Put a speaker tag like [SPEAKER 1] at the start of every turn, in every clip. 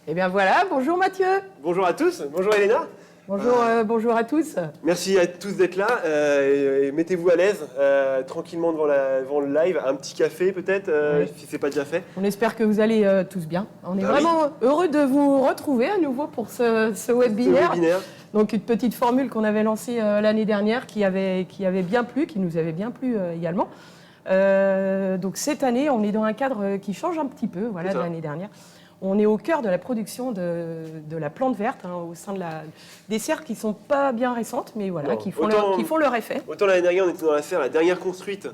[SPEAKER 1] Eh bien voilà, bonjour Mathieu.
[SPEAKER 2] Bonjour à tous, bonjour Elena.
[SPEAKER 1] Bonjour à tous.
[SPEAKER 2] Merci à tous d'être là. Et mettez-vous à l'aise, tranquillement devant le live. Un petit café peut-être, si ce n'est pas déjà fait.
[SPEAKER 1] On espère que vous allez tous bien. On est vraiment heureux de vous retrouver à nouveau pour ce webinaire. Donc une petite formule qu'on avait lancée l'année dernière qui avait bien plu, qui nous avait bien plu également. Donc cette année, on est dans un cadre qui change un petit peu, voilà, de l'année dernière. On est au cœur de la production de la plante verte, au sein des serres qui ne sont pas bien récentes, mais voilà, qui font leur effet.
[SPEAKER 2] Autant l'année dernière, on était dans la serre, la dernière construite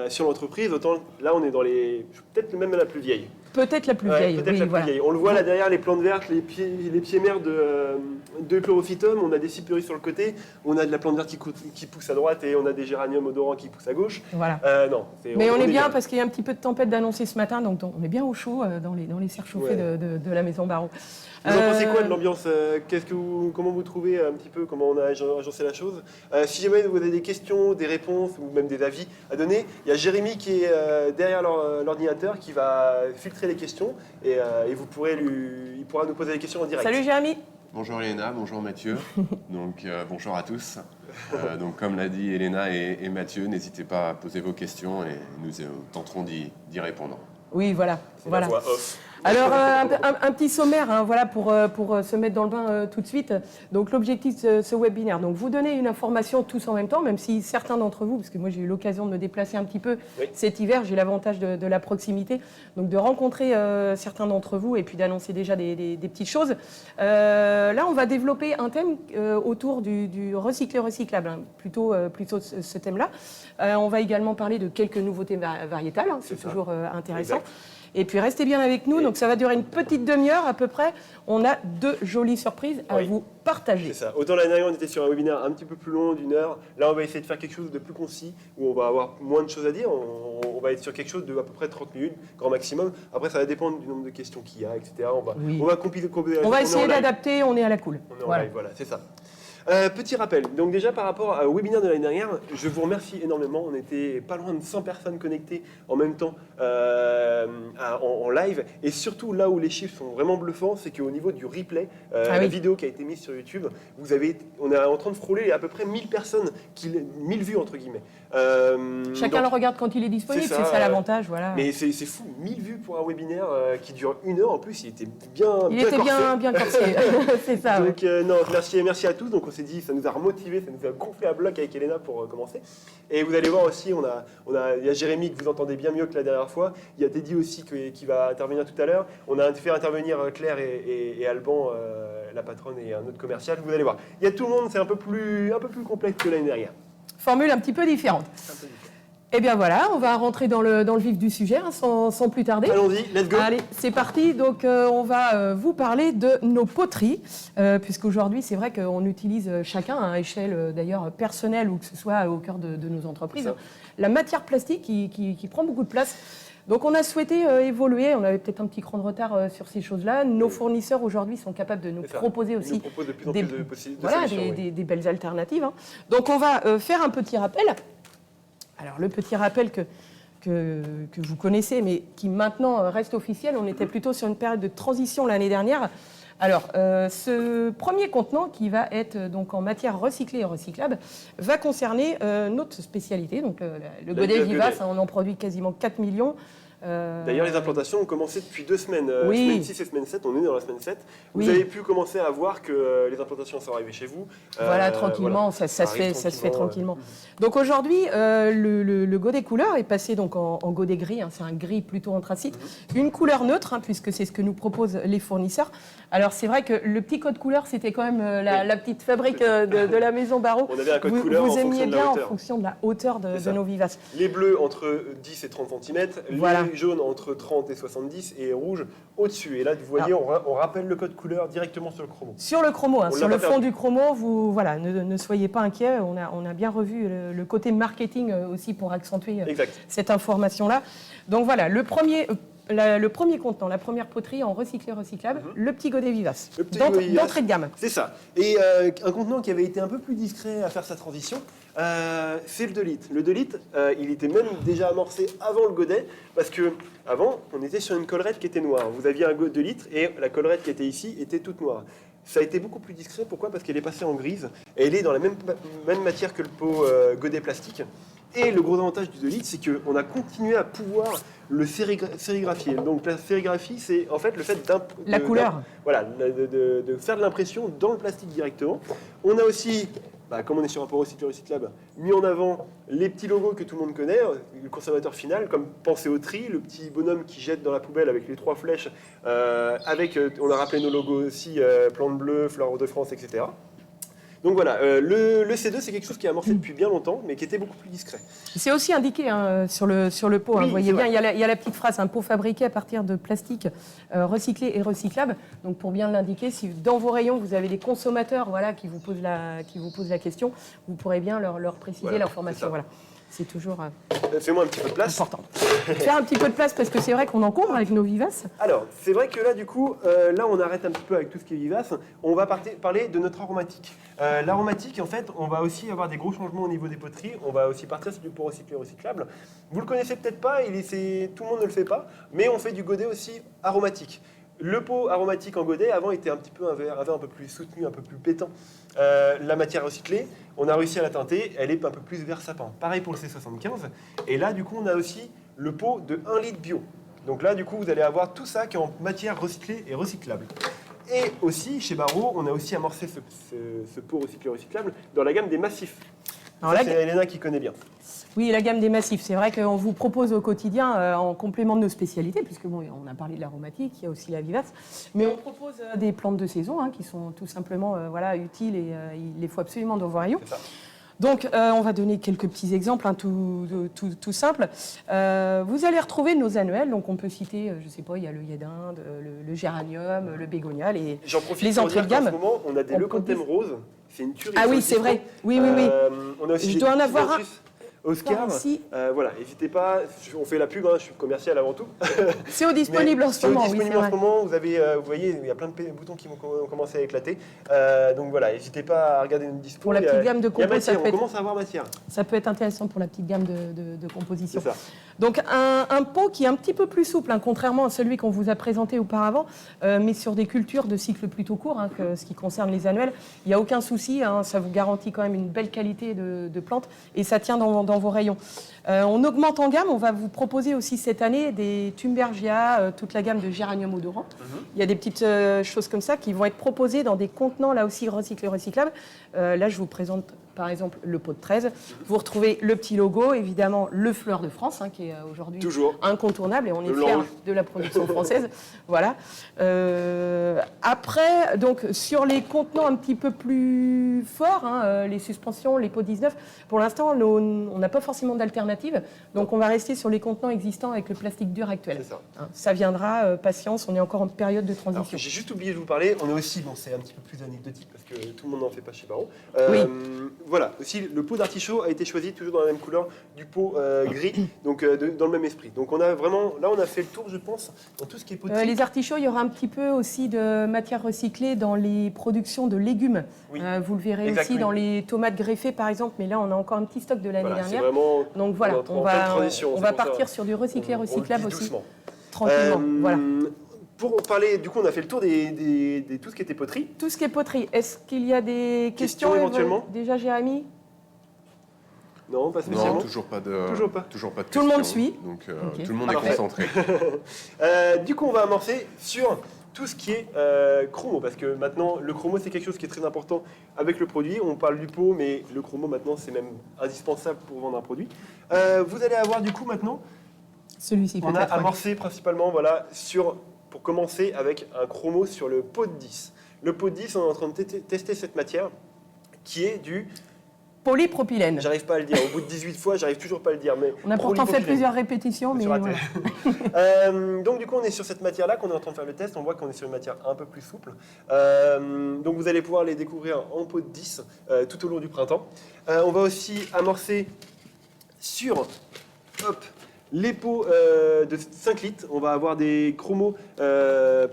[SPEAKER 2] sur l'entreprise, autant là, on est dans peut-être même la plus vieille.
[SPEAKER 1] Peut-être la plus vieille,
[SPEAKER 2] peut-être la plus vieille. On le voit là derrière, les plantes vertes, les pieds mers de chlorophytum, on a des cypruries sur le côté, on a de la plante verte qui pousse à droite et on a des géraniums odorants qui poussent à gauche.
[SPEAKER 1] Voilà. Mais on est bien parce qu'il y a un petit peu de tempête d'annoncer ce matin, donc on est bien au chaud dans les serres chauffées de la maison Barraud.
[SPEAKER 2] Vous en pensez quoi de l'ambiance? Comment vous trouvez un petit peu comment on a agencé la chose? Si jamais vous avez des questions, des réponses ou même des avis à donner, il y a Jérémy qui est derrière l'ordinateur qui va filtrer les questions et il pourra nous poser des questions en direct.
[SPEAKER 1] Salut Jérémy.
[SPEAKER 3] Bonjour Elena, bonjour Mathieu. Donc bonjour à tous. Donc comme l'a dit Elena et Mathieu, n'hésitez pas à poser vos questions et nous tenterons d'y répondre.
[SPEAKER 1] Oui, voilà.
[SPEAKER 2] La voix off.
[SPEAKER 1] Alors, un petit sommaire voilà, pour se mettre dans le bain tout de suite. Donc, l'objectif de ce webinaire, donc vous donner une information tous en même temps, même si certains d'entre vous, parce que moi j'ai eu l'occasion de me déplacer un petit peu cet hiver, j'ai l'avantage de la proximité, donc de rencontrer certains d'entre vous et puis d'annoncer déjà des petites choses. Là, on va développer un thème autour du recyclé-recyclable, plutôt ce thème-là. On va également parler de quelques nouveautés variétales, c'est toujours intéressant. Exact. Et puis restez bien avec nous, donc ça va durer une petite demi-heure à peu près. On a 2 jolies surprises à vous partager.
[SPEAKER 2] C'est ça. Autant l'année dernière, on était sur un webinaire un petit peu plus long, d'1 heure. Là, on va essayer de faire quelque chose de plus concis, où on va avoir moins de choses à dire. On va être sur quelque chose de à peu près 30 minutes, grand maximum. Après, ça va dépendre du nombre de questions qu'il y a, etc. On va compiler.
[SPEAKER 1] On va essayer d'adapter, on est à la cool.
[SPEAKER 2] On est en live, voilà, c'est ça. Petit rappel, donc déjà par rapport au webinaire de l'année dernière, je vous remercie énormément. On était pas loin de 100 personnes connectées en même temps en live. Et surtout, là où les chiffres sont vraiment bluffants, c'est qu'au niveau du replay, la vidéo qui a été mise sur YouTube, on est en train de frôler à peu près 1000 personnes, 1000 vues entre guillemets.
[SPEAKER 1] Chacun le regarde quand il est disponible, c'est ça l'avantage. Voilà.
[SPEAKER 2] Mais c'est fou, 1000 vues pour un webinaire qui dure 1 heure en plus, il était bien
[SPEAKER 1] corsé. C'est ça.
[SPEAKER 2] Donc non, merci à tous. Donc on s'est dit, ça nous a remotivé, ça nous a gonflé à bloc avec Elena pour commencer. Et vous allez voir aussi, il y a Jérémy que vous entendez bien mieux que la dernière fois. Il y a Teddy aussi qui va intervenir tout à l'heure. On a fait intervenir Claire et Alban, la patronne et un autre commercial. Vous allez voir. Il y a tout le monde, c'est un peu plus complexe que l'année dernière.
[SPEAKER 1] Formule un petit peu différente. Eh bien voilà, on va rentrer dans le vif du sujet sans plus tarder.
[SPEAKER 2] Allons-y, let's go.
[SPEAKER 1] Allez, c'est parti. Donc on va vous parler de nos poteries, puisqu'aujourd'hui c'est vrai qu'on utilise chacun à échelle d'ailleurs personnelle ou que ce soit au cœur de nos entreprises, la matière plastique qui prend beaucoup de place. Donc on a souhaité évoluer, on avait peut-être un petit cran de retard sur ces choses-là. Nos fournisseurs aujourd'hui sont capables de nous proposer aussi des belles alternatives. Donc on va faire un petit rappel. Alors le petit rappel que vous connaissez, mais qui maintenant reste officiel, on était plutôt sur une période de transition l'année dernière. Alors, ce premier contenant qui va être donc en matière recyclée et recyclable va concerner notre spécialité, donc le godet Vivace. On en produit quasiment 4 millions.
[SPEAKER 2] D'ailleurs, les implantations ont commencé depuis 2 semaines. Semaine 6 et semaine 7, on est dans la semaine 7. Vous avez pu commencer à voir que les implantations sont arrivées chez vous.
[SPEAKER 1] Voilà, tranquillement, ça se fait tranquillement. Donc aujourd'hui, le godet couleur est passé donc en godet gris, c'est un gris plutôt anthracite. Une couleur neutre, puisque c'est ce que nous proposent les fournisseurs. Alors c'est vrai que le petit code couleur, c'était quand même la petite fabrique de la maison Barraud.
[SPEAKER 2] On avait un code couleur
[SPEAKER 1] vous aimiez bien en fonction de la hauteur de nos vivaces.
[SPEAKER 2] Les bleus entre 10 et 30 cm, les jaunes entre 30 et 70 et rouge au-dessus. Et là, vous voyez, on rappelle le code couleur directement sur le chromo.
[SPEAKER 1] Sur le chromo, sur le fond du chromo, ne soyez pas inquiets. On a bien revu le côté marketing aussi pour accentuer cette information-là. Donc voilà, le premier le premier contenant, la première poterie en recyclé recyclable, le petit godet vivace.
[SPEAKER 2] Le petit godet vivace.
[SPEAKER 1] D'entrée de gamme.
[SPEAKER 2] C'est ça. Et un contenant qui avait été un peu plus discret à faire sa transition, c'est le 2 litres. Le 2 litres, il était même déjà amorcé avant le godet, parce que avant, on était sur une collerette qui était noire. Vous aviez un godet 2 litres et la collerette qui était ici était toute noire. Ça a été beaucoup plus discret. Pourquoi ? Parce qu'elle est passée en grise. Et elle est dans la même matière que le pot godet plastique. Et le gros avantage du 2 litres, c'est qu'on a continué à pouvoir le sérigraphier. Donc la sérigraphie, c'est en fait le fait
[SPEAKER 1] la couleur.
[SPEAKER 2] Voilà, de faire de l'impression dans le plastique directement. On a aussi, comme on est sur un pot recyclable, mis en avant les petits logos que tout le monde connaît, le consommateur final, comme Pensez au tri, le petit bonhomme qui jette dans la poubelle avec les 3 flèches, on a rappelé nos logos aussi, Plante Bleue, Fleur de France, etc. Donc voilà, le C2, c'est quelque chose qui est amorcé depuis bien longtemps, mais qui était beaucoup plus discret.
[SPEAKER 1] C'est aussi indiqué sur le pot.
[SPEAKER 2] Oui,
[SPEAKER 1] vous voyez bien,
[SPEAKER 2] vrai.
[SPEAKER 1] il y a la petite phrase, un pot fabriqué à partir de plastique recyclé et recyclable. Donc pour bien l'indiquer, si dans vos rayons, vous avez des consommateurs qui vous posent la question, vous pourrez bien leur préciser
[SPEAKER 2] Voilà,
[SPEAKER 1] l'information. Voilà. C'est toujours
[SPEAKER 2] Fais-moi un petit peu de place.
[SPEAKER 1] important. Faire un petit peu de place parce que c'est vrai qu'on encombre avec nos vivaces.
[SPEAKER 2] Alors, c'est vrai que là, du coup, là, on arrête un petit peu avec tout ce qui est vivace. On va parler de notre aromatique. L'aromatique, en fait, on va aussi avoir des gros changements au niveau des poteries. On va aussi partir sur du pot recyclé recyclable. Vous le connaissez peut-être pas, tout le monde ne le fait pas, mais on fait du godet aussi aromatique. Le pot aromatique en godet, avant, avait un peu plus soutenu, un peu plus pétant. La matière recyclée, on a réussi à la teinter, elle est un peu plus vert sapin. Pareil pour le C75. Et là, du coup, on a aussi le pot de 1 litre bio. Donc là, du coup, vous allez avoir tout ça qui est en matière recyclée et recyclable. Et aussi, chez Barreau, on a aussi amorcé ce pot recyclé recyclable dans la gamme des massifs.
[SPEAKER 1] Alors,
[SPEAKER 2] Ça, c'est Elena qui connaît bien.
[SPEAKER 1] Oui, la gamme des massifs. C'est vrai qu'on vous propose au quotidien, en complément de nos spécialités, puisque bon, on a parlé de l'aromatique, il y a aussi la vivace, mais on propose des plantes de saison qui sont tout simplement utiles et il les faut absolument dans vos rayons.
[SPEAKER 2] C'est ça.
[SPEAKER 1] Donc, on va donner quelques petits exemples tout simples. Vous allez retrouver nos annuels. Donc, on peut citer, je ne sais pas, il y a le yé d'Inde, le géranium, le bégonia,
[SPEAKER 2] J'en profite
[SPEAKER 1] les
[SPEAKER 2] pour
[SPEAKER 1] entrées
[SPEAKER 2] dire
[SPEAKER 1] de gamme.
[SPEAKER 2] qu'en ce moment, on a des
[SPEAKER 1] On
[SPEAKER 2] leucanthèmes
[SPEAKER 1] peut-
[SPEAKER 2] roses. C'est une tuerie.
[SPEAKER 1] Ah
[SPEAKER 2] sur
[SPEAKER 1] oui,
[SPEAKER 2] le
[SPEAKER 1] c'est
[SPEAKER 2] disco.
[SPEAKER 1] vrai. Oui.
[SPEAKER 2] On a aussi
[SPEAKER 1] Je
[SPEAKER 2] des
[SPEAKER 1] dois en
[SPEAKER 2] petits
[SPEAKER 1] avoir un.
[SPEAKER 2] dentus. Oscar,
[SPEAKER 1] Par ici.
[SPEAKER 2] voilà, n'hésitez pas, on fait la pub, je suis commercial avant tout.
[SPEAKER 1] C'est au disponible en ce
[SPEAKER 2] C'est
[SPEAKER 1] moment.
[SPEAKER 2] disponible
[SPEAKER 1] oui,
[SPEAKER 2] en ce moment, vous voyez, il y a plein de boutons qui vont commencer à éclater. Donc voilà, n'hésitez pas à regarder notre dispo.
[SPEAKER 1] Pour la petite gamme de
[SPEAKER 2] il y a
[SPEAKER 1] compos,
[SPEAKER 2] matière, on commence à avoir matière.
[SPEAKER 1] Ça peut être intéressant pour la petite gamme de composition.
[SPEAKER 2] C'est ça.
[SPEAKER 1] Donc un pot qui est un petit peu plus souple, contrairement à celui qu'on vous a présenté auparavant, mais sur des cultures de cycle plutôt court, que ce qui concerne les annuels. Il n'y a aucun souci, ça vous garantit quand même une belle qualité de plantes et ça tient dans vos rayons. On augmente en gamme, on va vous proposer aussi cette année des Thunbergia, toute la gamme de géranium odorant. Il y a des petites choses comme ça qui vont être proposées dans des contenants là aussi recyclables. Là, je vous présente par exemple le pot de 13. Vous retrouvez le petit logo, évidemment le Fleur de France, qui est aujourd'hui
[SPEAKER 2] Toujours
[SPEAKER 1] incontournable et on est
[SPEAKER 2] Le
[SPEAKER 1] fiers
[SPEAKER 2] blanc.
[SPEAKER 1] de la production française. Voilà. Après, donc sur les contenants un petit peu plus forts, les suspensions, les pots 19, pour l'instant, on n'a pas forcément d'alternative. Donc on va rester sur les contenants existants avec le plastique dur actuel.
[SPEAKER 2] C'est ça.
[SPEAKER 1] Ça viendra, patience, on est encore en période de
[SPEAKER 2] Alors,
[SPEAKER 1] transition.
[SPEAKER 2] j'ai juste oublié de vous parler, on est aussi, c'est un petit peu plus anecdotique parce que tout le monde n'en fait pas chez Barreau.
[SPEAKER 1] Oui.
[SPEAKER 2] Voilà, aussi le pot d'artichaut a été choisi toujours dans la même couleur du pot gris, donc dans le même esprit. Donc on a vraiment, là on a fait le tour je pense, dans tout ce qui est poterie.
[SPEAKER 1] Les artichauts, il y aura un petit peu aussi de matière recyclée dans les productions de légumes.
[SPEAKER 2] Oui.
[SPEAKER 1] Vous le verrez
[SPEAKER 2] Exact,
[SPEAKER 1] aussi
[SPEAKER 2] oui.
[SPEAKER 1] dans les tomates greffées par exemple, mais là on a encore un petit stock de l'année
[SPEAKER 2] Voilà, c'est
[SPEAKER 1] dernière.
[SPEAKER 2] vraiment,
[SPEAKER 1] Donc voilà,
[SPEAKER 2] on est en pleine transition,
[SPEAKER 1] on
[SPEAKER 2] c'est
[SPEAKER 1] va
[SPEAKER 2] pour ça.
[SPEAKER 1] partir sur du recyclé,
[SPEAKER 2] On le
[SPEAKER 1] recyclable
[SPEAKER 2] dit
[SPEAKER 1] aussi,
[SPEAKER 2] doucement.
[SPEAKER 1] tranquillement. Voilà.
[SPEAKER 2] Pour parler, du coup on a fait le tour des tout ce qui était poterie.
[SPEAKER 1] Tout ce qui est poterie, est-ce qu'il y a des questions
[SPEAKER 2] Questions éventuellement
[SPEAKER 1] déjà, Jérémy?
[SPEAKER 2] Non, pas spécialement.
[SPEAKER 3] Non, toujours pas de
[SPEAKER 2] Toujours pas.
[SPEAKER 3] de
[SPEAKER 1] Tout le monde
[SPEAKER 3] questions.
[SPEAKER 1] suit.
[SPEAKER 3] Donc
[SPEAKER 1] Ok.
[SPEAKER 3] tout le monde est
[SPEAKER 2] Parfait.
[SPEAKER 3] concentré.
[SPEAKER 2] Du coup, on va amorcer sur tout ce qui est chromo, parce que maintenant, le chromo, c'est quelque chose qui est très important avec le produit. On parle du pot, mais le chromo, maintenant, c'est même indispensable pour vendre un produit. Vous allez avoir, du coup, maintenant,
[SPEAKER 1] Celui-ci
[SPEAKER 2] on a
[SPEAKER 1] peut-être.
[SPEAKER 2] amorcé principalement, voilà, pour commencer avec un chromo sur le pot de 10. Le pot de 10, on est en train de tester cette matière qui est du...
[SPEAKER 1] Polypropylène.
[SPEAKER 2] J'arrive pas à le dire. Au bout de 18 fois, j'arrive toujours pas à le dire. Mais
[SPEAKER 1] On a pourtant fait
[SPEAKER 2] polypropylène.
[SPEAKER 1] plusieurs répétitions,
[SPEAKER 2] Je
[SPEAKER 1] mais
[SPEAKER 2] me suis raté.
[SPEAKER 1] voilà.
[SPEAKER 2] Donc du coup, on est sur cette matière-là qu'on est en train de faire le test. On voit qu'on est sur une matière un peu plus souple. Donc vous allez pouvoir les découvrir en pot de 10 tout au long du printemps. On va aussi amorcer sur Les pots de 5 litres, on va avoir des chromos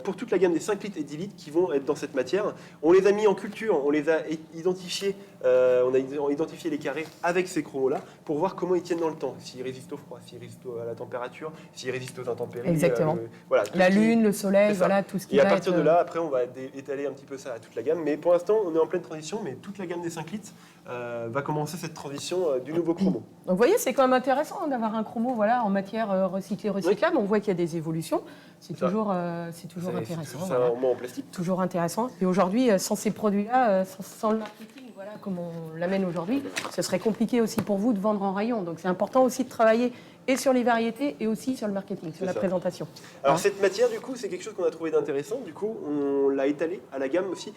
[SPEAKER 2] pour toute la gamme des 5 litres et 10 litres qui vont être dans cette matière. On les a mis en culture, on les a identifiés, on a identifié les carrés avec ces chromos-là pour voir comment ils tiennent dans le temps, s'ils résistent au froid, s'ils résistent à la température, s'ils résistent aux intempéries.
[SPEAKER 1] Exactement.
[SPEAKER 2] Voilà,
[SPEAKER 1] La lune, le soleil, voilà, tout ce qui
[SPEAKER 2] et
[SPEAKER 1] va
[SPEAKER 2] à partir
[SPEAKER 1] être...
[SPEAKER 2] de là, après, on va étaler un petit peu ça à toute la gamme. Mais pour l'instant, on est en pleine transition, mais toute la gamme des 5 litres va commencer cette transition du nouveau chromo.
[SPEAKER 1] Donc vous voyez, c'est quand même intéressant d'avoir un chromo voilà, en matière recyclée, recyclable. On voit qu'il y a des évolutions. C'est toujours intéressant.
[SPEAKER 2] C'est
[SPEAKER 1] Voilà.
[SPEAKER 2] un moment en plastique.
[SPEAKER 1] Toujours intéressant. Et aujourd'hui, sans ces produits-là, sans le marketing, voilà, comme on l'amène aujourd'hui, ce serait compliqué aussi pour vous de vendre en rayon. Donc c'est important aussi de travailler et sur les variétés et aussi sur le marketing, sur la présentation.
[SPEAKER 2] Alors cette matière, du coup, c'est quelque chose qu'on a trouvé d'intéressant. Du coup, on l'a étalé à la gamme aussi.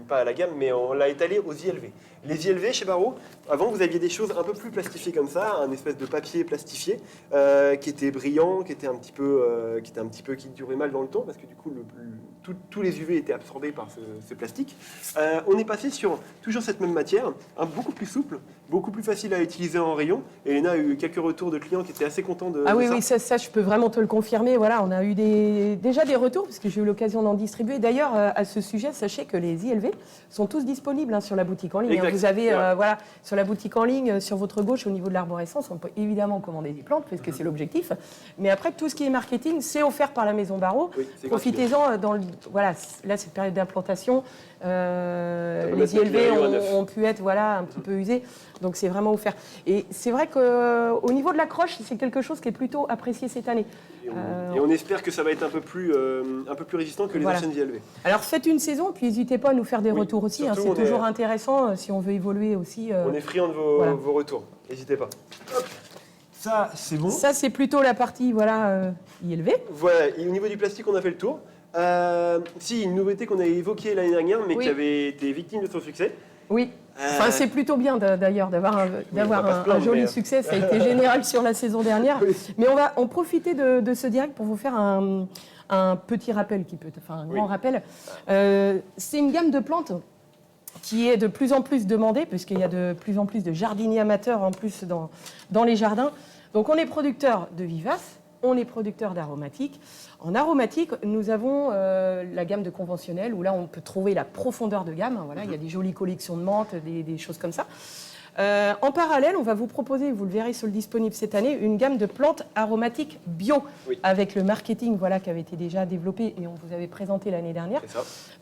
[SPEAKER 2] Pas à la gamme, mais on l'a étalé aux ILV. Les ILV chez Barraud, avant vous aviez des choses un peu plus plastifiées comme ça, un espèce de papier plastifié qui était brillant, qui durait mal dans le temps parce que du coup tous les UV étaient absorbés par ce plastique. On est passé sur toujours cette même matière, beaucoup plus souple, beaucoup plus facile à utiliser en rayon. Et Elena a eu quelques retours de clients qui étaient assez contents de
[SPEAKER 1] oui,
[SPEAKER 2] ça.
[SPEAKER 1] oui, ça je peux vraiment te le confirmer. Voilà, on a eu déjà des retours parce que j'ai eu l'occasion d'en distribuer. D'ailleurs, à ce sujet, sachez que les ILV sont tous disponibles sur la boutique en ligne.
[SPEAKER 2] Exact.
[SPEAKER 1] Vous avez voilà, sur la boutique en ligne, sur votre gauche, au niveau de l'arborescence, on peut évidemment commander des plantes parce que c'est l'objectif. Mais après, tout ce qui est marketing, c'est offert par la Maison Barraud.
[SPEAKER 2] Oui,
[SPEAKER 1] profitez-en voilà, là, cette période d'implantation. Les ILV ont pu être voilà, un petit peu usés. Donc c'est vraiment offert. Et c'est vrai qu'au niveau de l'accroche, c'est quelque chose qui est plutôt apprécié cette année.
[SPEAKER 2] Et on espère que ça va être un peu plus résistant que les anciennes ILV.
[SPEAKER 1] Alors faites une saison, puis n'hésitez pas à nous faire des retours aussi. Hein, c'est toujours intéressant si on veut évoluer aussi.
[SPEAKER 2] On est friand de vos retours. N'hésitez pas. Hop. Ça, c'est bon.
[SPEAKER 1] Ça, c'est plutôt la partie ILV.
[SPEAKER 2] Voilà, et au niveau du plastique, on a fait le tour. Si, une nouveauté qu'on a évoquée l'année dernière, mais qui avait été victime de son succès.
[SPEAKER 1] Oui. Enfin, c'est plutôt bien d'ailleurs d'avoir un joli succès. Ça a été général sur la saison dernière. Oui. Mais on va en profiter de ce direct pour vous faire un petit rappel, un grand rappel. C'est une gamme de plantes qui est de plus en plus demandée, puisqu'il y a de plus en plus de jardiniers amateurs en plus dans les jardins. Donc on est producteur de vivaces, on est producteur d'aromatiques. En aromatique, nous avons la gamme de conventionnels, où là on peut trouver la profondeur de gamme. Voilà, il y a des jolies collections de menthes, des choses comme ça. En parallèle, on va vous proposer, vous le verrez sur le disponible cette année, une gamme de plantes aromatiques bio, avec le marketing qui avait été déjà développé et on vous avait présenté l'année dernière.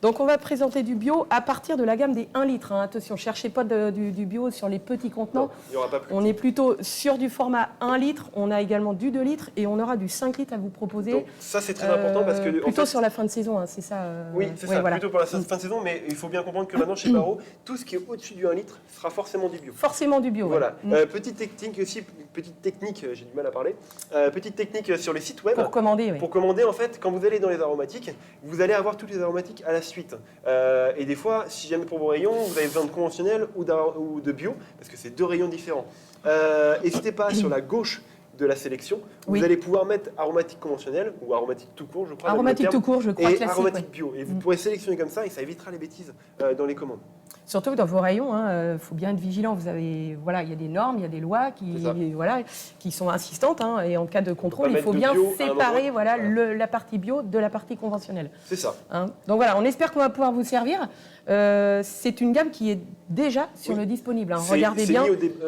[SPEAKER 1] Donc on va présenter du bio à partir de la gamme des 1 litre. Hein. Attention, ne cherchez pas du bio sur les petits contenants.
[SPEAKER 2] Non, il y aura pas plus.
[SPEAKER 1] On est plutôt sur du format 1 litre, on a également du 2 litres et on aura du 5 litres à vous proposer.
[SPEAKER 2] Donc, ça c'est très important parce que...
[SPEAKER 1] Plutôt sur la fin de saison, hein, c'est ça.
[SPEAKER 2] Oui, c'est ça, plutôt pour la fin de saison, mais il faut bien comprendre que maintenant chez Barraud, tout ce qui est au-dessus du 1 litre sera forcément du bio.
[SPEAKER 1] Forcément du bio.
[SPEAKER 2] Voilà. Petite technique aussi, j'ai du mal à parler. Petite technique sur les sites web.
[SPEAKER 1] Pour commander,
[SPEAKER 2] Pour commander, en fait, quand vous allez dans les aromatiques, vous allez avoir toutes les aromatiques à la suite. Et des fois, si jamais pour vos rayons, vous avez besoin de conventionnel ou de bio, parce que c'est 2 rayons différents. N'hésitez pas sur la gauche de la sélection, vous allez pouvoir mettre aromatique conventionnel ou aromatique tout court, je crois.
[SPEAKER 1] Aromatique tout court, je crois.
[SPEAKER 2] Et
[SPEAKER 1] classique,
[SPEAKER 2] aromatique bio. Et vous pourrez sélectionner comme ça et ça évitera les bêtises dans les commandes.
[SPEAKER 1] Surtout dans vos rayons, faut bien être vigilant. Vous avez, il y a des normes, il y a des lois qui sont insistantes. Hein, et en cas de contrôle, il faut bien séparer la partie bio de la partie conventionnelle.
[SPEAKER 2] C'est ça.
[SPEAKER 1] Hein. Donc voilà, on espère qu'on va pouvoir vous servir. C'est une gamme qui est déjà sur le disponible. Hein. Regardez bien,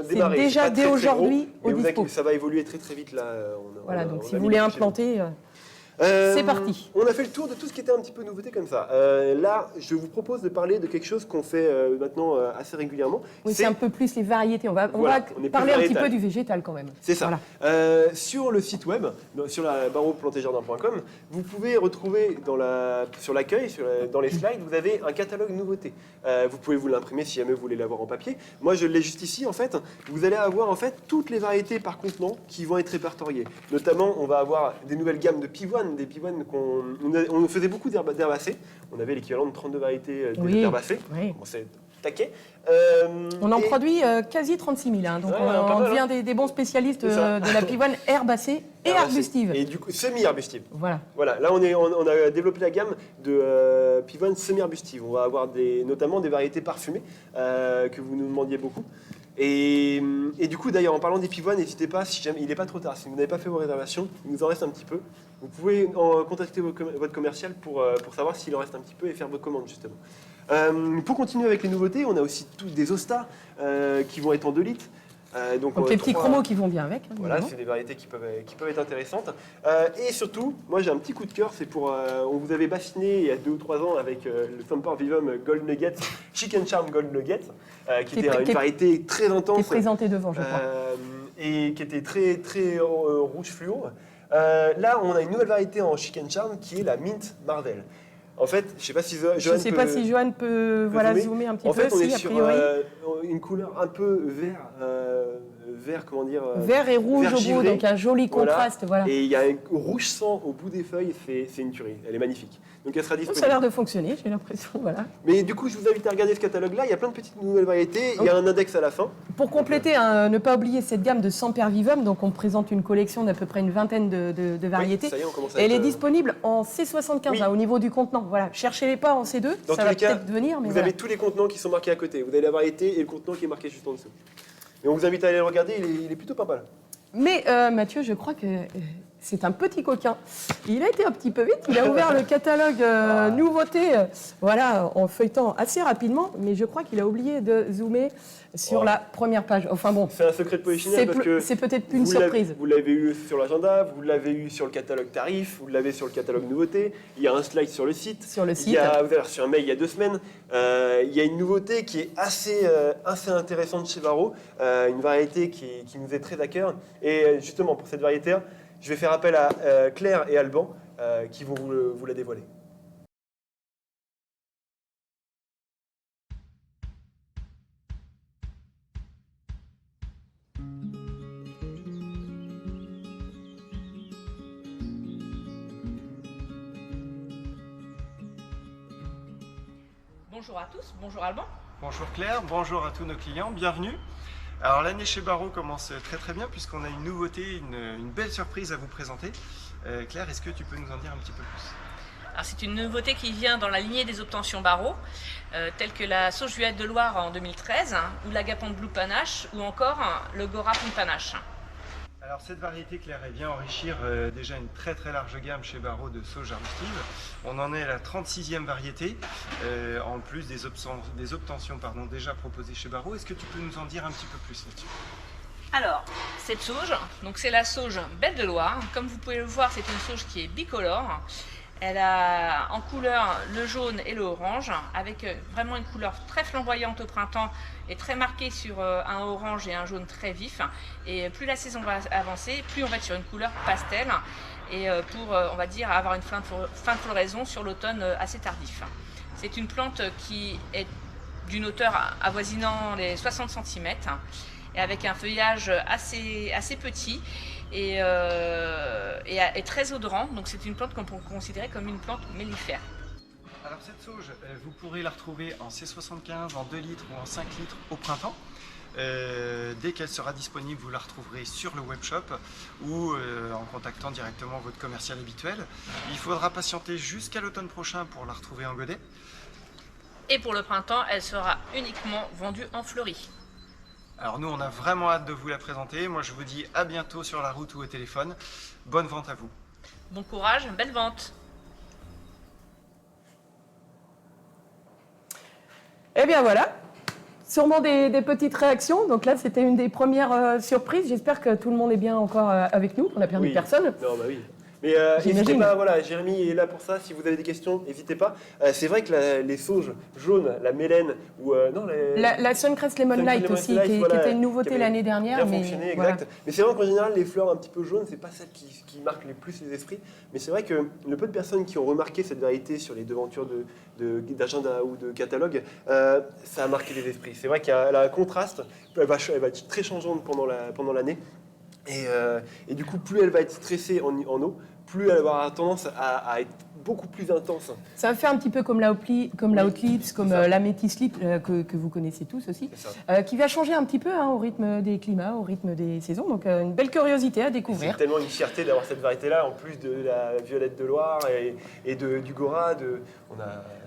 [SPEAKER 1] c'est déjà dès aujourd'hui au dispo.
[SPEAKER 2] Ça va évoluer très très vite là.
[SPEAKER 1] Voilà, donc si vous voulez implanter... c'est parti.
[SPEAKER 2] On a fait le tour de tout ce qui était un petit peu nouveauté comme ça. Là, je vous propose de parler de quelque chose qu'on fait maintenant assez régulièrement.
[SPEAKER 1] Oui, c'est un peu plus les variétés. On va parler un petit peu du végétal quand même.
[SPEAKER 2] C'est ça. Voilà. Sur le site web, sur la barraudplantéjardin.com, vous pouvez retrouver sur l'accueil, dans les slides, vous avez un catalogue nouveautés. Vous pouvez vous l'imprimer si jamais vous voulez l'avoir en papier. Moi, je l'ai juste ici. En fait, vous allez avoir en fait toutes les variétés par contenant qui vont être répertoriées. Notamment, on va avoir des nouvelles gammes de pivoines. Des pivoines on faisait beaucoup d'herbacées. On avait l'équivalent de 32 variétés d'herbacées.
[SPEAKER 1] Oui.
[SPEAKER 2] Bon, c'est taquet.
[SPEAKER 1] On en produit quasi 36 000. Hein, donc on devient des bons spécialistes de la pivoine herbacée et arbustive.
[SPEAKER 2] Et du coup, semi-arbustive.
[SPEAKER 1] Voilà.
[SPEAKER 2] Là, on a développé la gamme de pivoines semi-arbustives. On va avoir notamment des variétés parfumées que vous nous demandiez beaucoup. Et du coup, d'ailleurs, en parlant des pivoines, n'hésitez pas, si jamais, il n'est pas trop tard, si vous n'avez pas fait vos réservations, il nous en reste un petit peu. Vous pouvez contacter votre commercial pour savoir s'il en reste un petit peu et faire vos commandes, justement. Pour continuer avec les nouveautés, on a aussi des Ostas qui vont être en 2 litres.
[SPEAKER 1] Donc les petits chromos qui vont bien avec.
[SPEAKER 2] Voilà, c'est des variétés qui peuvent être intéressantes. Et surtout, moi j'ai un petit coup de cœur, c'est pour... on vous avait bassiné il y a 2 ou 3 ans avec le Semper Vivum Gold Nuggets, Chicken Charm Gold Nuggets, qui était une variété très intense.
[SPEAKER 1] Qui est présentée devant, je crois.
[SPEAKER 2] Et qui était très, très rouge fluo. Là, on a une nouvelle variété en Chicken Charm qui est la Mint Marvel. En fait, je ne sais pas si
[SPEAKER 1] Johan peut zoomer un petit peu.
[SPEAKER 2] En fait, on est
[SPEAKER 1] a
[SPEAKER 2] sur
[SPEAKER 1] priori.
[SPEAKER 2] une couleur un peu vert, comment dire
[SPEAKER 1] vert et rouge
[SPEAKER 2] vert
[SPEAKER 1] au bout,
[SPEAKER 2] givré.
[SPEAKER 1] donc un joli contraste. Voilà.
[SPEAKER 2] Et il y a un rouge sang au bout des feuilles, c'est une tuerie, elle est magnifique. Donc elle sera disponible.
[SPEAKER 1] Ça a l'air de fonctionner, j'ai l'impression. Voilà.
[SPEAKER 2] Mais du coup, je vous invite à regarder ce catalogue-là, il y a plein de petites nouvelles variétés, il y a un index à la fin.
[SPEAKER 1] Pour compléter, ne pas oublier cette gamme de Semper Vivum, donc on présente une collection d'à peu près une vingtaine de variétés.
[SPEAKER 2] Oui, ça y est, on commence à
[SPEAKER 1] Elle est disponible en C75 au niveau du contenant. Voilà. Cherchez-les pas en C2,
[SPEAKER 2] Dans
[SPEAKER 1] ça va peut-être venir. Mais
[SPEAKER 2] vous
[SPEAKER 1] voilà.
[SPEAKER 2] avez tous les contenants qui sont marqués à côté. Vous avez la variété et le contenant qui est marqué juste en dessous. Et on vous invite à aller le regarder, il est plutôt pas mal.
[SPEAKER 1] Mais Mathieu, je crois que c'est un petit coquin. Il a été un petit peu vite, il a ouvert le catalogue nouveautés en feuilletant assez rapidement, mais je crois qu'il a oublié de zoomer sur la première page. Enfin bon,
[SPEAKER 2] c'est un secret de polichinelle parce que
[SPEAKER 1] c'est peut-être plus une surprise.
[SPEAKER 2] Vous l'avez eu sur l'agenda, vous l'avez eu sur le catalogue tarif, vous l'avez sur le catalogue nouveautés, il y a un slide sur le site.
[SPEAKER 1] Sur le site.
[SPEAKER 2] Vous avez reçu un mail il y a 2 semaines. Il y a une nouveauté qui est assez intéressante chez Varro, une variété qui nous est très à cœur. Et justement, pour cette variété, je vais faire appel à Claire et Alban qui vont vous la dévoiler.
[SPEAKER 4] Bonjour à tous, bonjour Alban.
[SPEAKER 5] Bonjour Claire, bonjour à tous nos clients, bienvenue. Alors l'année chez Barro commence très très bien puisqu'on a une nouveauté, une belle surprise à vous présenter. Claire, est-ce que tu peux nous en dire un petit peu plus ?
[SPEAKER 4] Alors c'est une nouveauté qui vient dans la lignée des obtentions Barro, telles que la sauge Huette de Loire en 2013, ou l'Agapant Blue Panache, ou encore le Gora Pink Panache.
[SPEAKER 5] Alors cette variété, Claire, elle vient enrichir déjà une très très large gamme chez Barro de sauge arbustive. On en est à la 36e variété, en plus des obtentions déjà proposées chez Barro. Est-ce que tu peux nous en dire un petit peu plus là-dessus ?
[SPEAKER 4] Alors, cette sauge, donc c'est la sauge Belle de Loire. Comme vous pouvez le voir, c'est une sauge qui est bicolore. Elle a en couleur le jaune et le orange, avec vraiment une couleur très flamboyante au printemps et très marquée sur un orange et un jaune très vif. Et plus la saison va avancer, plus on va être sur une couleur pastel et pour, on va dire, avoir une fin de floraison sur l'automne assez tardif. C'est une plante qui est d'une hauteur avoisinant les 60 cm et avec un feuillage assez petit et très odorant. Donc c'est une plante qu'on peut considérer comme une plante mellifère.
[SPEAKER 5] Alors cette sauge, vous pourrez la retrouver en C75, en 2 litres ou en 5 litres au printemps. Dès qu'elle sera disponible, vous la retrouverez sur le webshop ou en contactant directement votre commercial habituel. Il faudra patienter jusqu'à l'automne prochain pour la retrouver en godet.
[SPEAKER 4] Et pour le printemps, elle sera uniquement vendue en fleurie.
[SPEAKER 5] Alors nous, on a vraiment hâte de vous la présenter. Moi, je vous dis à bientôt sur la route ou au téléphone. Bonne vente à vous.
[SPEAKER 4] Bon courage, belle vente.
[SPEAKER 1] Eh bien voilà, sûrement des petites réactions. Donc là, c'était une des premières surprises. J'espère que tout le monde est bien encore avec nous, qu'on n'a perdu personne.
[SPEAKER 2] Non, bah oui. Mais n'hésitez pas, voilà, Jérémy est là pour ça. Si vous avez des questions, n'hésitez pas. C'est vrai que les sauges jaunes, la mélène ou
[SPEAKER 1] la Suncrest Lemon Light aussi, qui était une nouveauté l'année dernière.
[SPEAKER 2] Bien fonctionné, exact. Mais c'est vrai qu'en général, les fleurs un petit peu jaunes, c'est pas celles qui marquent les plus les esprits. Mais c'est vrai que le peu de personnes qui ont remarqué cette variété sur les devantures d'agenda ou de catalogue, ça a marqué les esprits. C'est vrai qu'elle a un contraste. Elle va être très changeante pendant l'année. Et du coup, plus elle va être stressée en eau, plus avoir tendance à être beaucoup plus intense.
[SPEAKER 1] Ça va faire un petit peu comme la Hot Lips, comme
[SPEAKER 2] ça.
[SPEAKER 1] la Métis Lip que vous connaissez tous aussi,
[SPEAKER 2] C'est ça.
[SPEAKER 1] qui va changer un petit peu au rythme des climats, au rythme des saisons. Donc une belle curiosité à découvrir.
[SPEAKER 2] C'est tellement une fierté d'avoir cette variété-là, en plus de la Violette de Loire et du Gora.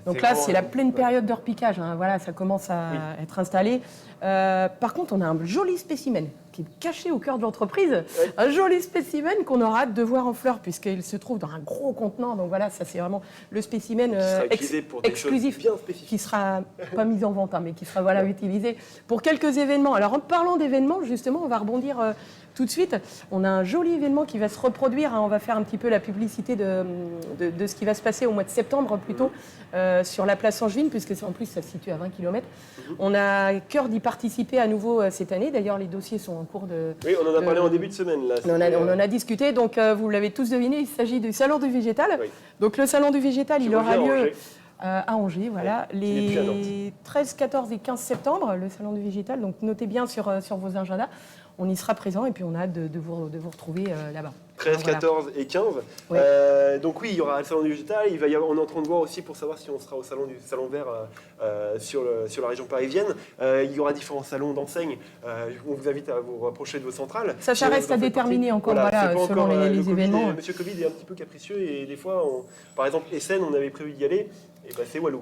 [SPEAKER 1] Donc là, c'est la pleine période de repiquage. Hein. Voilà, ça commence à être installé. Par contre, on a un joli spécimen qui est caché au cœur de l'entreprise.
[SPEAKER 2] Oui.
[SPEAKER 1] Un joli spécimen qu'on aura hâte de voir en fleurs, puisqu'il se trouve dans un gros contenant. Donc voilà, ça c'est vraiment le spécimen
[SPEAKER 2] qui sera utilisé pour des
[SPEAKER 1] exclusif,
[SPEAKER 2] choses bien spécifiques.
[SPEAKER 1] qui sera pas mis en vente, hein, mais qui sera utilisé pour quelques événements. Alors en parlant d'événements, justement, on va rebondir tout de suite. On a un joli événement qui va se reproduire. Hein. On va faire un petit peu la publicité de ce qui va se passer au mois de septembre plutôt sur la place Angevine, puisque en plus ça se situe à 20 km. On a cœur d'y participer à nouveau cette année. D'ailleurs, les dossiers sont en cours de...
[SPEAKER 2] Oui, on en a parlé en début de semaine. Là.
[SPEAKER 1] On en a discuté. Donc vous l'avez tous deviné, il s'agit du Salon du Végétal.
[SPEAKER 2] Oui.
[SPEAKER 1] Donc le Salon du Végétal, il aura lieu...
[SPEAKER 2] À
[SPEAKER 1] à Angers, voilà, les 13, 14 et 15 septembre, le Salon du Végétal. Donc notez bien sur vos agendas, on y sera présent et puis on a hâte de vous retrouver là-bas.
[SPEAKER 2] 13,
[SPEAKER 1] Voilà.
[SPEAKER 2] 14 et 15.
[SPEAKER 1] Oui.
[SPEAKER 2] Donc oui, il y aura le Salon du Végétal. On est en train de voir aussi pour savoir si on sera au Salon du Salon Vert sur la région parisienne. Il y aura différents salons d'enseignes. On vous invite à vous rapprocher de vos centrales.
[SPEAKER 1] Ça
[SPEAKER 2] Si
[SPEAKER 1] reste
[SPEAKER 2] vous en
[SPEAKER 1] à
[SPEAKER 2] faites
[SPEAKER 1] déterminer
[SPEAKER 2] partie.
[SPEAKER 1] encore,
[SPEAKER 2] Voilà,
[SPEAKER 1] voilà,
[SPEAKER 2] c'est pas
[SPEAKER 1] selon
[SPEAKER 2] encore,
[SPEAKER 1] les
[SPEAKER 2] le Covid
[SPEAKER 1] événements.
[SPEAKER 2] Monsieur Covid est un petit peu capricieux et des fois, par exemple, Essen, on avait prévu d'y aller. Et ben c'est Walou.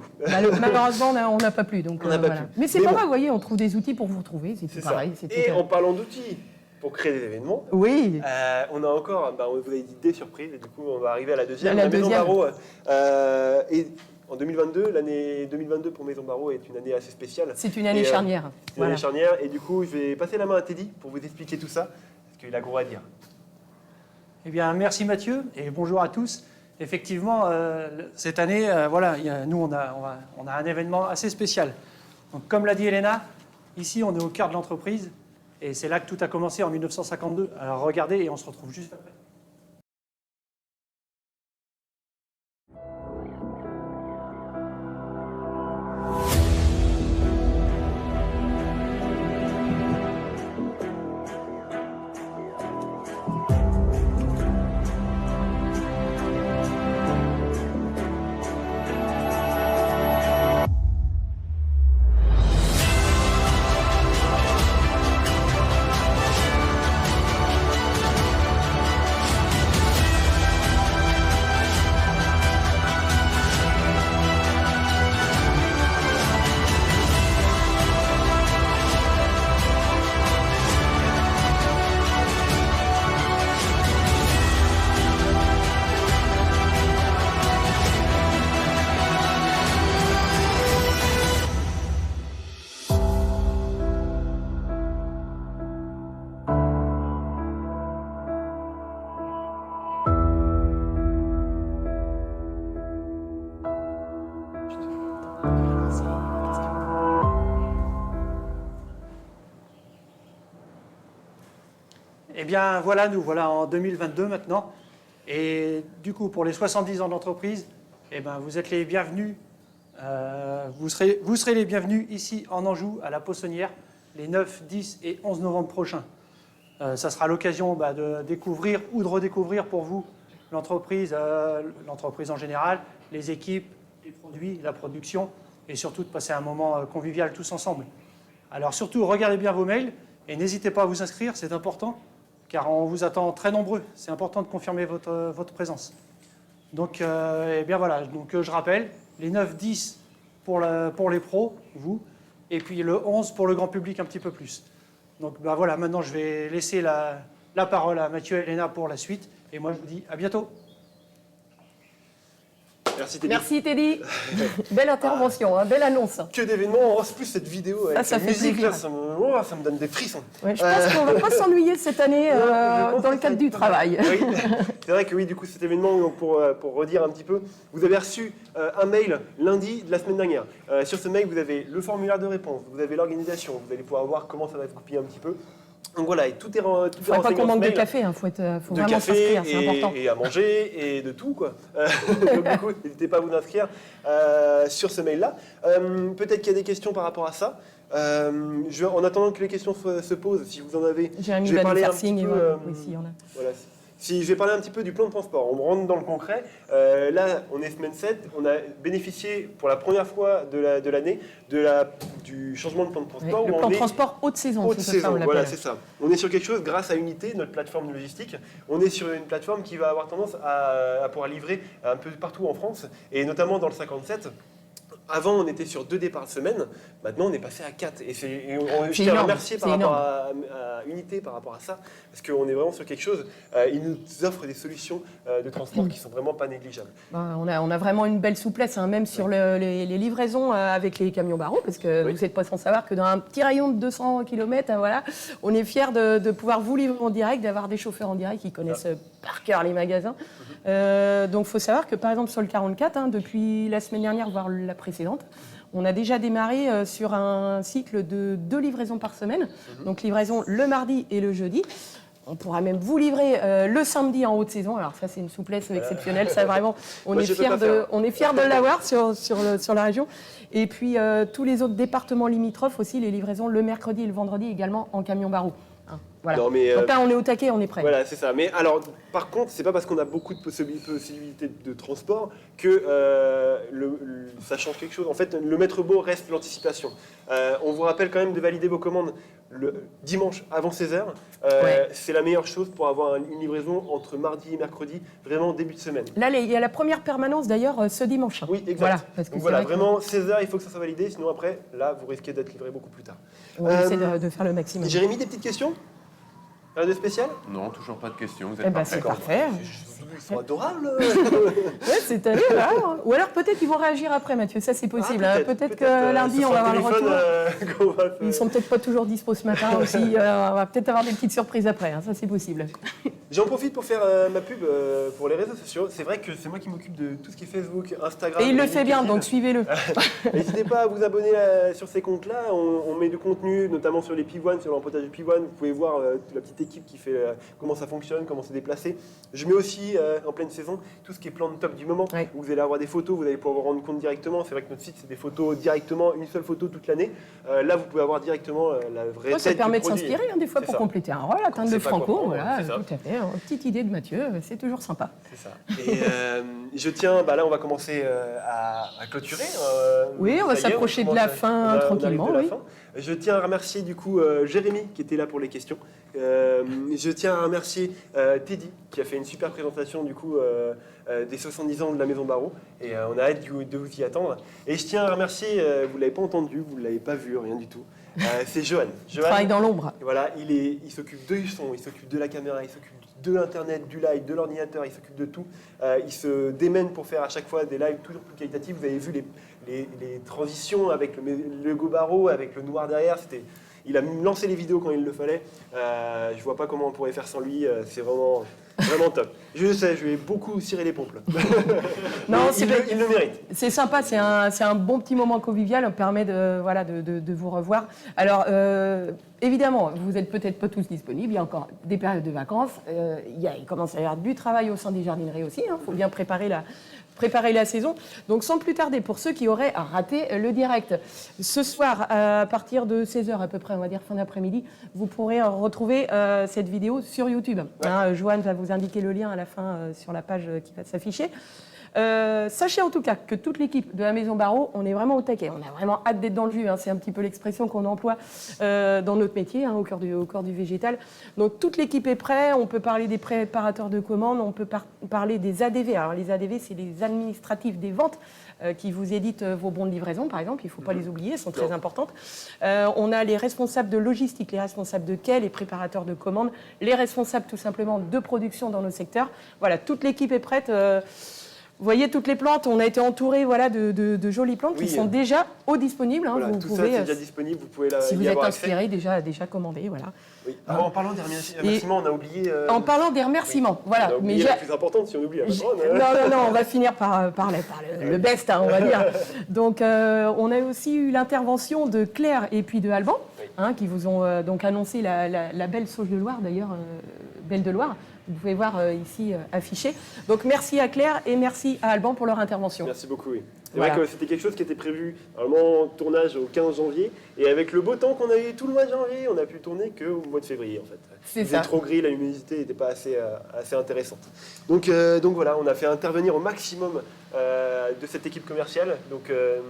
[SPEAKER 1] Malheureusement, on n'a pas pu. Donc,
[SPEAKER 2] On n'a pas
[SPEAKER 1] voilà.
[SPEAKER 2] pu.
[SPEAKER 1] Mais c'est
[SPEAKER 2] Mais
[SPEAKER 1] pas
[SPEAKER 2] bon.
[SPEAKER 1] grave, vous voyez, on trouve des outils pour vous retrouver. C'est tout
[SPEAKER 2] C'est
[SPEAKER 1] pareil.
[SPEAKER 2] ça.
[SPEAKER 1] c'est
[SPEAKER 2] Et
[SPEAKER 1] tout
[SPEAKER 2] en parlant d'outils pour créer des événements,
[SPEAKER 1] Oui.
[SPEAKER 2] on a encore, on vous avez dit des surprises, et du coup on va arriver à la deuxième.
[SPEAKER 1] La
[SPEAKER 2] Maison
[SPEAKER 1] deuxième.
[SPEAKER 2] Barreau, et en 2022, l'année 2022 pour Maison Barreau est une année assez spéciale.
[SPEAKER 1] C'est une année
[SPEAKER 2] Et,
[SPEAKER 1] charnière.
[SPEAKER 2] C'est une
[SPEAKER 1] Voilà.
[SPEAKER 2] année charnière, et du coup je vais passer la main à Teddy pour vous expliquer tout ça, parce qu'il a gros à dire.
[SPEAKER 6] Eh bien, merci Mathieu et bonjour à tous. Effectivement, cette année, nous, on a un événement assez spécial. Donc, comme l'a dit Elena, ici, on est au cœur de l'entreprise et c'est là que tout a commencé en 1952. Alors, regardez et on se retrouve juste après. Eh bien, voilà, nous voilà en 2022 maintenant. Et du coup, pour les 70 ans d'entreprise, eh ben, vous êtes les bienvenus. Vous serez les bienvenus ici en Anjou, à la Poissonnière, les 9, 10 et 11 novembre prochains. Ça sera l'occasion de découvrir ou de redécouvrir pour vous l'entreprise en général, les équipes, les produits, la production, et surtout de passer un moment convivial tous ensemble. Alors surtout, regardez bien vos mails et n'hésitez pas à vous inscrire, c'est important, car on vous attend très nombreux. C'est important de confirmer votre présence. Donc, eh bien voilà, donc, je rappelle, les 9-10 pour les pros, vous, et puis le 11 pour le grand public un petit peu plus. Donc voilà, maintenant je vais laisser la parole à Mathieu et Elena pour la suite, et moi je vous dis à bientôt.
[SPEAKER 2] Merci Teddy.
[SPEAKER 1] Merci Teddy. Belle intervention, hein, belle annonce.
[SPEAKER 2] Que d'événements, en plus cette vidéo avec
[SPEAKER 1] ça
[SPEAKER 2] la
[SPEAKER 1] fait
[SPEAKER 2] musique,
[SPEAKER 1] plaisir.
[SPEAKER 2] là, ça me donne des frissons.
[SPEAKER 1] Ouais, je pense qu'on ne va pas s'ennuyer cette année
[SPEAKER 2] Je pense
[SPEAKER 1] dans le
[SPEAKER 2] que
[SPEAKER 1] cadre
[SPEAKER 2] ça
[SPEAKER 1] du
[SPEAKER 2] va être pas mal.
[SPEAKER 1] travail.
[SPEAKER 2] Oui. C'est vrai que oui, du coup, cet événement, donc, pour redire un petit peu, vous avez reçu un mail lundi de la semaine dernière. Sur ce mail, vous avez le formulaire de réponse, vous avez l'organisation, vous allez pouvoir voir comment ça va se goupiller un petit peu. Donc voilà, et tout est renseigné.
[SPEAKER 1] Il ne faudrait pas qu'on manque de café, il faut vraiment
[SPEAKER 2] café
[SPEAKER 1] s'inscrire, c'est important.
[SPEAKER 2] et à manger et de tout quoi. Donc du coup, n'hésitez pas à vous inscrire sur ce mail-là. Peut-être qu'il y a des questions par rapport à ça. En attendant que les questions se posent, si vous en avez,
[SPEAKER 1] Jérémy
[SPEAKER 2] je vais
[SPEAKER 1] va nous
[SPEAKER 2] parler
[SPEAKER 1] faire
[SPEAKER 2] un petit
[SPEAKER 1] signe.
[SPEAKER 2] peu,
[SPEAKER 1] Oui, si, on a.
[SPEAKER 2] voilà, Si je vais parler un petit peu du plan de transport, on rentre dans le concret. Là, on est semaine 7, on a bénéficié pour la première fois de l'année du changement de plan de transport.
[SPEAKER 1] Le plan de transport haute saison.
[SPEAKER 2] Haute saison, voilà, c'est ça. On est sur quelque chose grâce à Unité, notre plateforme de logistique. On est sur une plateforme qui va avoir tendance à pouvoir livrer un peu partout en France, et notamment dans le 57. Avant, on était sur 2 départs semaine. Maintenant, on est passé à 4. Et je tiens à remercier par rapport à Unité par rapport à ça, parce qu'on est vraiment sur quelque chose. Ils nous offrent des solutions de transport qui sont vraiment pas négligeables.
[SPEAKER 1] On a vraiment une belle souplesse, hein, même sur les livraisons avec les camions barreaux, parce que vous n'êtes pas sans savoir que dans un petit rayon de 200 km, voilà, on est fiers de pouvoir vous livrer en direct, d'avoir des chauffeurs en direct qui connaissent par cœur les magasins. Donc, il faut savoir que, par exemple, sur le 44, hein, depuis la semaine dernière, voire la précédente, on a déjà démarré sur un cycle de 2 livraisons par semaine. Donc, livraison le mardi et le jeudi. On pourra même vous livrer le samedi en haute saison. Alors ça, c'est une souplesse exceptionnelle. Ça, vraiment, on est fiers de l'avoir sur la région. Et puis, tous les autres départements limitrophes aussi, les livraisons le mercredi et le vendredi également en camion barreau. Voilà.
[SPEAKER 2] Non, mais,
[SPEAKER 1] donc là, on est au taquet, on est prêt.
[SPEAKER 2] Voilà, c'est ça. Mais alors, par contre, c'est pas parce qu'on a beaucoup de possibilités de transport que ça change quelque chose. En fait, le maître mot reste l'anticipation. On vous rappelle quand même de valider vos commandes le dimanche avant 16h. C'est la meilleure chose pour avoir une livraison entre mardi et mercredi, vraiment début de semaine.
[SPEAKER 1] Là, il y a la première permanence d'ailleurs ce dimanche.
[SPEAKER 2] Oui, exact.
[SPEAKER 1] Voilà, parce que
[SPEAKER 2] donc voilà, vraiment 16h, il faut que ça soit validé, sinon après, là, vous risquez d'être livré beaucoup plus tard.
[SPEAKER 1] On essaie de faire le maximum.
[SPEAKER 2] Jérémy, des petites questions? Rien de spécial?
[SPEAKER 3] Non, toujours pas de questions. Vous êtes
[SPEAKER 1] c'est parfait.
[SPEAKER 2] Ils sont adorables.
[SPEAKER 1] Ouais, c'est allé, là. Ou alors peut-être qu'ils vont réagir après, Mathieu. Ça, c'est possible. Peut-être que lundi, on va avoir le retour. Ils sont peut-être pas toujours dispo ce matin aussi. On va peut-être avoir des petites surprises après. Hein. Ça, c'est possible.
[SPEAKER 2] J'en profite pour faire ma pub pour les réseaux sociaux. C'est vrai que c'est moi qui m'occupe de tout ce qui est Facebook, Instagram.
[SPEAKER 1] Et il le fait bien, donc suivez-le.
[SPEAKER 2] N'hésitez pas à vous abonner sur ces comptes-là. On met du contenu, notamment sur les P1, sur l'empotage du P1. Vous pouvez voir la petite équipe qui fait comment ça fonctionne, comment se déplacer. Je mets aussi en pleine saison tout ce qui est plan de top du moment.
[SPEAKER 1] Ouais.
[SPEAKER 2] Où vous allez avoir des photos, vous allez pouvoir vous rendre compte directement. C'est vrai que notre site, c'est des photos directement, une seule photo toute l'année. Là, vous pouvez avoir directement la vraie tête
[SPEAKER 1] Ça permet de
[SPEAKER 2] du produit.
[SPEAKER 1] s'inspirer des fois pour compléter un rôle, atteindre le
[SPEAKER 2] C'est pas quoi
[SPEAKER 1] franco.
[SPEAKER 2] prendre,
[SPEAKER 1] Voilà,
[SPEAKER 2] c'est ça.
[SPEAKER 1] tout à fait. Une petite idée de Mathieu, c'est toujours sympa.
[SPEAKER 2] C'est ça. Et je tiens, là on va commencer à clôturer.
[SPEAKER 1] Oui, on va
[SPEAKER 2] Ça y est,
[SPEAKER 1] s'approcher de
[SPEAKER 2] commence
[SPEAKER 1] la
[SPEAKER 2] à-
[SPEAKER 1] fin
[SPEAKER 2] on arrive
[SPEAKER 1] tranquillement.
[SPEAKER 2] de la
[SPEAKER 1] Oui.
[SPEAKER 2] fin. Je tiens à remercier du coup Jérémy qui était là pour les questions. Je tiens à remercier Teddy qui a fait une super présentation du coup des 70 ans de la Maison Barreau. Et on a hâte de vous y attendre. Et je tiens à remercier, vous ne l'avez pas entendu, vous ne l'avez pas vu, rien du tout. C'est Johan.
[SPEAKER 1] Travaille dans l'ombre.
[SPEAKER 2] Voilà, il s'occupe du son, il s'occupe de la caméra, il s'occupe de l'internet, du live, de l'ordinateur, il s'occupe de tout. Il se démène pour faire à chaque fois des lives toujours plus qualitatifs. Vous avez vu les transitions avec le logo Barreau, avec le noir derrière. Il a lancé les vidéos quand il le fallait. Je vois pas comment on pourrait faire sans lui. C'est vraiment top. Je sais, je lui ai beaucoup ciré les pompes. Là.
[SPEAKER 1] Non,
[SPEAKER 2] il le mérite.
[SPEAKER 1] C'est sympa, c'est un bon petit moment convivial, on permet de vous revoir. Alors, évidemment, vous n'êtes peut-être pas tous disponibles, il y a encore des périodes de vacances, il commence à y avoir du travail au sein des jardineries aussi, il faut bien préparer la saison. Donc, sans plus tarder, pour ceux qui auraient raté le direct, ce soir, à partir de 16h à peu près, on va dire fin d'après-midi, vous pourrez retrouver cette vidéo sur YouTube. Ouais. Joanne va vous indiquer le lien à la fin sur la page qui va s'afficher. Sachez en tout cas que toute l'équipe de la Maison Barreau, on est vraiment au taquet. On a vraiment hâte d'être dans le jus. C'est un petit peu l'expression qu'on emploie dans notre métier, au cœur du végétal. Donc toute l'équipe est prête. On peut parler des préparateurs de commandes. On peut parler des ADV. Alors les ADV, c'est les administratifs des ventes qui vous éditent vos bons de livraison, par exemple. Il ne faut pas les oublier, elles sont très importantes. On a les responsables de logistique, les responsables de quai, les préparateurs de commandes, les responsables tout simplement de production dans nos secteurs. Voilà, toute l'équipe est prête. Vous voyez toutes les plantes, on a été entouré de jolies plantes qui sont déjà disponibles.
[SPEAKER 2] Voilà,
[SPEAKER 1] vous
[SPEAKER 2] tout
[SPEAKER 1] pouvez,
[SPEAKER 2] ça c'est déjà disponible, vous pouvez
[SPEAKER 1] si vous êtes inspiré,
[SPEAKER 2] accès.
[SPEAKER 1] déjà commandé. Voilà.
[SPEAKER 2] Oui. Alors, en parlant des remerciements, on a oublié...
[SPEAKER 1] En parlant des remerciements, voilà.
[SPEAKER 2] On a oublié la plus importante si on oublie.
[SPEAKER 1] Non, on va finir par le best, on va dire. Donc, on a aussi eu l'intervention de Claire et puis de Alban, qui vous ont donc annoncé la belle sauge de Loire, d'ailleurs, Belle de Loire. Vous pouvez voir ici affiché. Donc merci à Claire et merci à Alban pour leur intervention.
[SPEAKER 2] Merci beaucoup, oui. C'est
[SPEAKER 1] Voilà.
[SPEAKER 2] vrai que c'était quelque chose qui était prévu, normalement, tournage au 15 janvier. Et avec le beau temps qu'on a eu tout le mois de janvier, on a pu tourner qu'au mois de février, en fait.
[SPEAKER 1] C'est
[SPEAKER 2] Il faisait
[SPEAKER 1] ça.
[SPEAKER 2] trop gris, la luminosité n'était pas assez intéressante. Donc voilà, on a fait intervenir au maximum de cette équipe commerciale.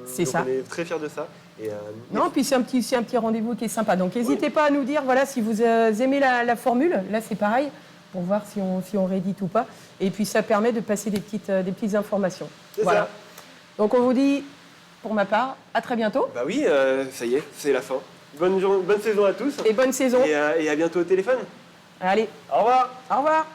[SPEAKER 1] C'est ça.
[SPEAKER 2] On est très fiers de ça. Et,
[SPEAKER 1] Non, puis c'est un petit rendez-vous qui est sympa. Donc n'hésitez pas à nous dire voilà, si vous aimez la formule. Là, c'est pareil, pour voir si on réédite ou pas. Et puis ça permet de passer des petites informations.
[SPEAKER 2] C'est
[SPEAKER 1] Voilà.
[SPEAKER 2] ça.
[SPEAKER 1] Donc on vous dit, pour ma part, à très bientôt.
[SPEAKER 2] Bah oui, ça y est, c'est la fin. Bonne saison à tous.
[SPEAKER 1] Et bonne saison.
[SPEAKER 2] Et à bientôt au téléphone.
[SPEAKER 1] Allez,
[SPEAKER 2] Au revoir.
[SPEAKER 1] au revoir.